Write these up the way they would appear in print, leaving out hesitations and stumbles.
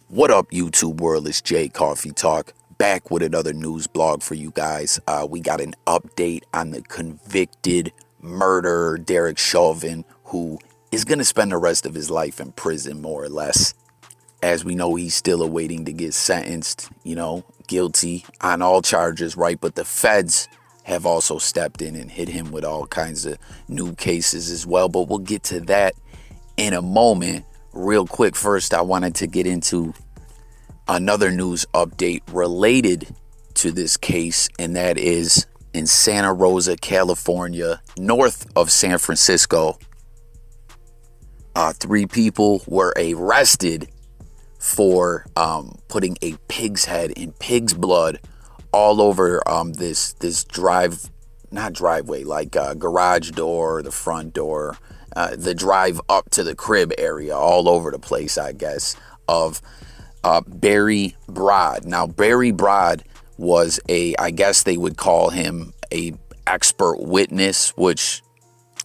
What up, YouTube world? It's Jay Coffee Talk, back with another news blog for you guys. We got an update on the convicted murderer, Derek Chauvin, who is going to spend the rest of his life in prison, more or less. As we know, he's still awaiting to get sentenced, guilty on all charges, right? But the feds have also stepped in and hit him with all kinds of new cases as well. But we'll get to that in a moment. Real quick, first, I wanted to get into another news update related to this case, and that is in Santa Rosa, California, north of San Francisco. 3 people were arrested for putting a pig's head in pig's blood all over this garage door, the front door, the drive up to the crib area, all over the place, I guess, of Barry Brodd. Now, Barry Brodd was I guess they would call him a expert witness, which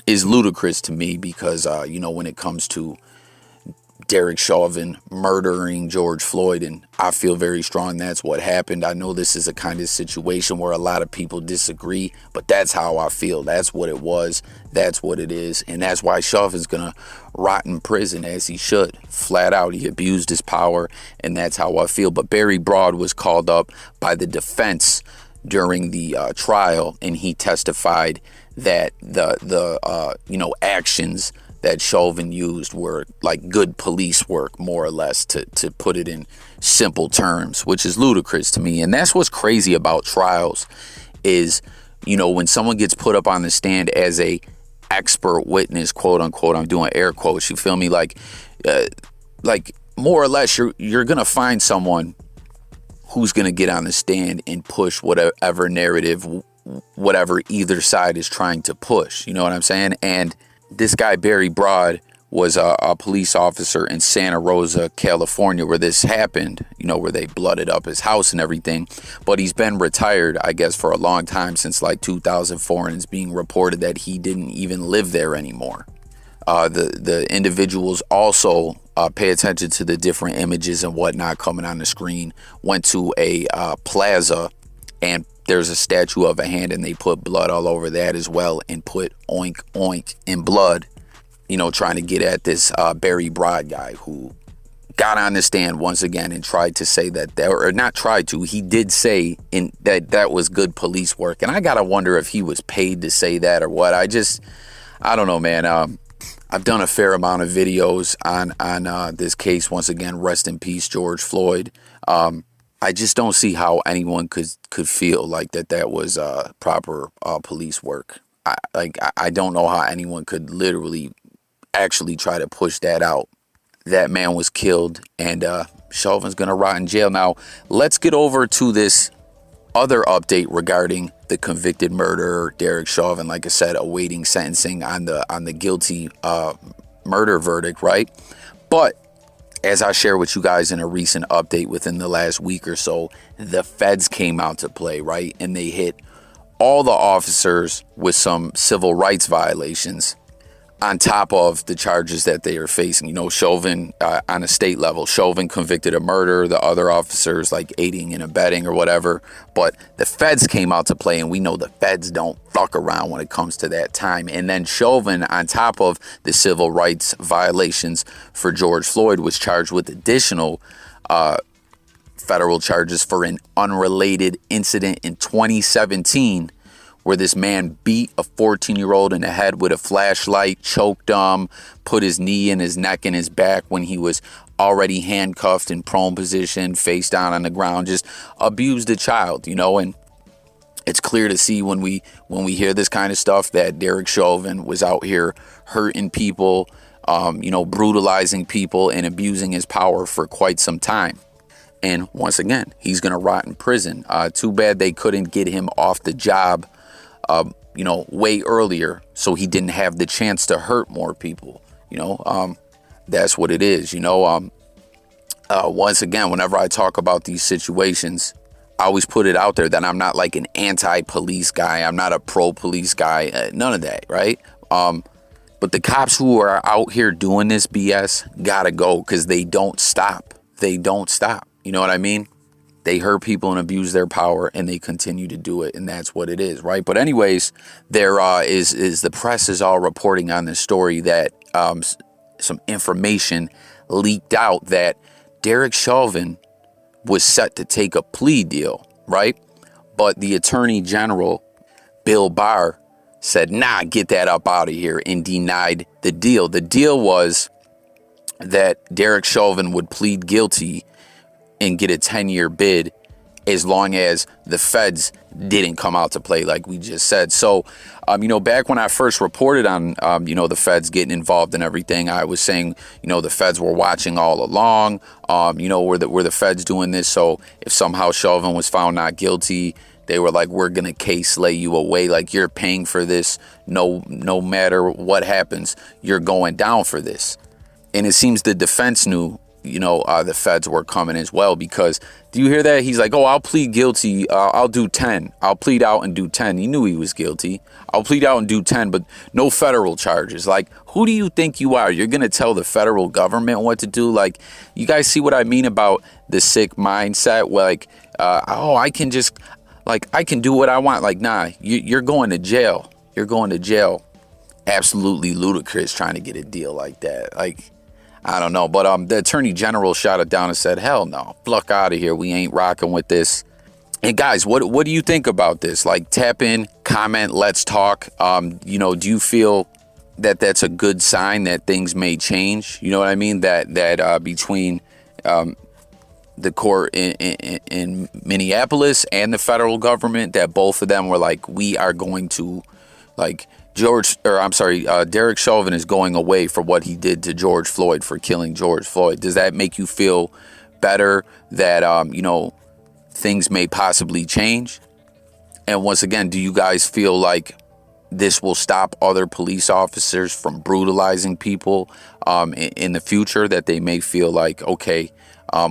is ludicrous to me because, when it comes to Derek Chauvin murdering George Floyd, and I feel very strong that's what happened. I know this is a kind of situation where a lot of people disagree, but that's how I feel. That's what it was. That's what it is. And that's why Chauvin's going to rot in prison, as he should. Flat out, he abused his power, and that's how I feel. But Barry Brodd was called up by the defense during the trial, and he testified that the actions that Chauvin used were like good police work, more or less, to put it in simple terms, which is ludicrous to me. And that's what's crazy about trials is, when someone gets put up on the stand as a expert witness, quote unquote, I'm doing air quotes, you feel me? Like more or less, you're going to find someone who's going to get on the stand and push whatever narrative, whatever either side is trying to push. You know what I'm saying? And this guy, Barry Brodd, was a police officer in Santa Rosa, California, where this happened, where they blooded up his house and everything. But he's been retired, I guess, for a long time, since like 2004, and it's being reported that he didn't even live there anymore. The individuals also, pay attention to the different images and whatnot coming on the screen, went to a plaza, and there's a statue of a hand, and they put blood all over that as well, and put oink oink in blood, trying to get at this Barry Brodd guy, who got on the stand once again and tried to say he did say that was good police work. And I gotta wonder if he was paid to say that or what. I don't know, man. I've done a fair amount of videos on this case. Once again, rest in peace, George Floyd. I just don't see how anyone could feel like that was proper police work. I don't know how anyone could literally actually try to push that out. That man was killed, and Chauvin's gonna rot in jail. Now, let's get over to this other update regarding the convicted murderer, Derek Chauvin. Like I said, awaiting sentencing on the guilty murder verdict, right? But as I shared with you guys in a recent update within the last week or so, the feds came out to play, right? And they hit all the officers with some civil rights violations on top of the charges that they are facing. Chauvin, on a state level, Chauvin convicted of murder, the other officers like aiding and abetting or whatever. But the feds came out to play, and we know the feds don't fuck around when it comes to that time. And then Chauvin, on top of the civil rights violations for George Floyd, was charged with additional federal charges for an unrelated incident in 2017, where this man beat a 14-year-old in the head with a flashlight, choked him, put his knee in his neck and his back when he was already handcuffed in prone position, face down on the ground, just abused a child, and it's clear to see when we hear this kind of stuff that Derek Chauvin was out here hurting people, brutalizing people and abusing his power for quite some time. And once again, he's going to rot in prison. Too bad they couldn't get him off the job way earlier, so he didn't have the chance to hurt more people. That's what it is. Once again, whenever I talk about these situations, I always put it out there that I'm not like an anti-police guy. I'm not a pro-police guy. None of that, right? But the cops who are out here doing this BS gotta go, because they don't stop. they don't stop. You know what I mean? They hurt people and abuse their power, and they continue to do it, and that's what it is, right? But anyways, there is the press is all reporting on this story that some information leaked out that Derek Chauvin was set to take a plea deal, right? But the Attorney General, Bill Barr, said, nah, get that up out of here, and denied the deal. The deal was that Derek Chauvin would plead guilty and get a 10-year bid as long as the feds didn't come out to play, like we just said. So, back when I first reported on, the feds getting involved in everything, I was saying, the feds were watching all along. Were the feds doing this? So if somehow Chauvin was found not guilty, they were like, we're going to case lay you away. Like, you're paying for this. No matter what happens, you're going down for this. And it seems the defense knew, the feds were coming as well, because do you hear that? He's like, oh, I'll plead guilty. I'll do 10. I'll plead out and do 10. He knew he was guilty. I'll plead out and do 10, but no federal charges. Like, who do you think you are? You're going to tell the federal government what to do? Like, you guys see what I mean about the sick mindset? Like, I can just, I can do what I want. Like, nah, you're going to jail. You're going to jail. Absolutely ludicrous trying to get a deal like that. Like, I don't know. But the Attorney General shot it down and said, hell no, fuck out of here. We ain't rocking with this. And guys, what do you think about this? Like, tap in, comment, let's talk. Do you feel that that's a good sign that things may change? You know what I mean? That between the court in Minneapolis and the federal government, that both of them were like, we are going to, like, Derek Chauvin is going away for what he did to George Floyd, for killing George Floyd. Does that make you feel better that, things may possibly change? And once again, do you guys feel like this will stop other police officers from brutalizing people in the future, that they may feel like, okay,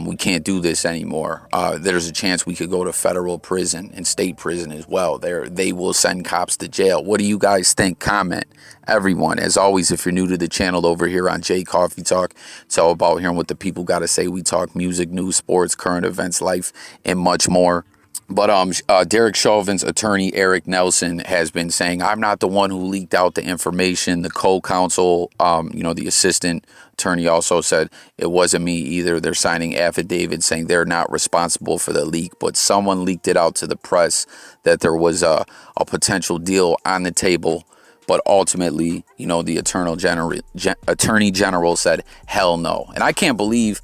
we can't do this anymore? There's a chance we could go to federal prison and state prison as well. They will send cops to jail. What do you guys think? Comment. Everyone, as always, if you're new to the channel over here on J Coffee Talk, it's all about hearing what the people got to say. We talk music, news, sports, current events, life, and much more. But Derek Chauvin's attorney, Eric Nelson, has been saying, I'm not the one who leaked out the information. The co-counsel, the assistant attorney, also said it wasn't me either. They're signing affidavits saying they're not responsible for the leak, but someone leaked it out to the press that there was a potential deal on the table. But ultimately, the attorney general said, hell no. And I can't believe,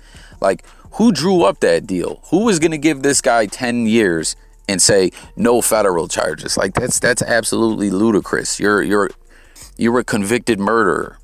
who drew up that deal? Who was going to give this guy 10 years and say no federal charges? Like, that's absolutely ludicrous. You're a convicted murderer.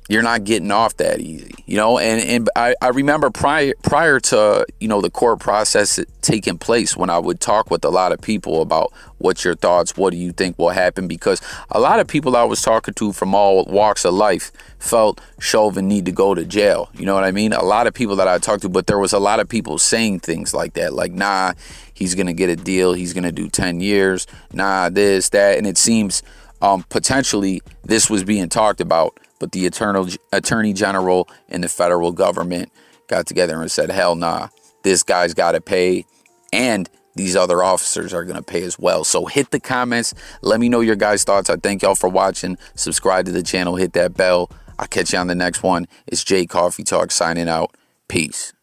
You're not getting off that easy, and I remember prior to, the court process taking place, when I would talk with a lot of people about what's your thoughts, what do you think will happen? Because a lot of people I was talking to from all walks of life felt Chauvin need to go to jail. You know what I mean? A lot of people that I talked to, but there was a lot of people saying things like that, like, nah, he's going to get a deal. He's going to do 10 years. Nah, this, that. And it seems potentially this was being talked about. But the attorney general and the federal government got together and said, hell nah, this guy's got to pay, and these other officers are going to pay as well. So hit the comments. Let me know your guys' thoughts. I thank y'all for watching. Subscribe to the channel. Hit that bell. I'll catch you on the next one. It's J Coffee Talk signing out. Peace.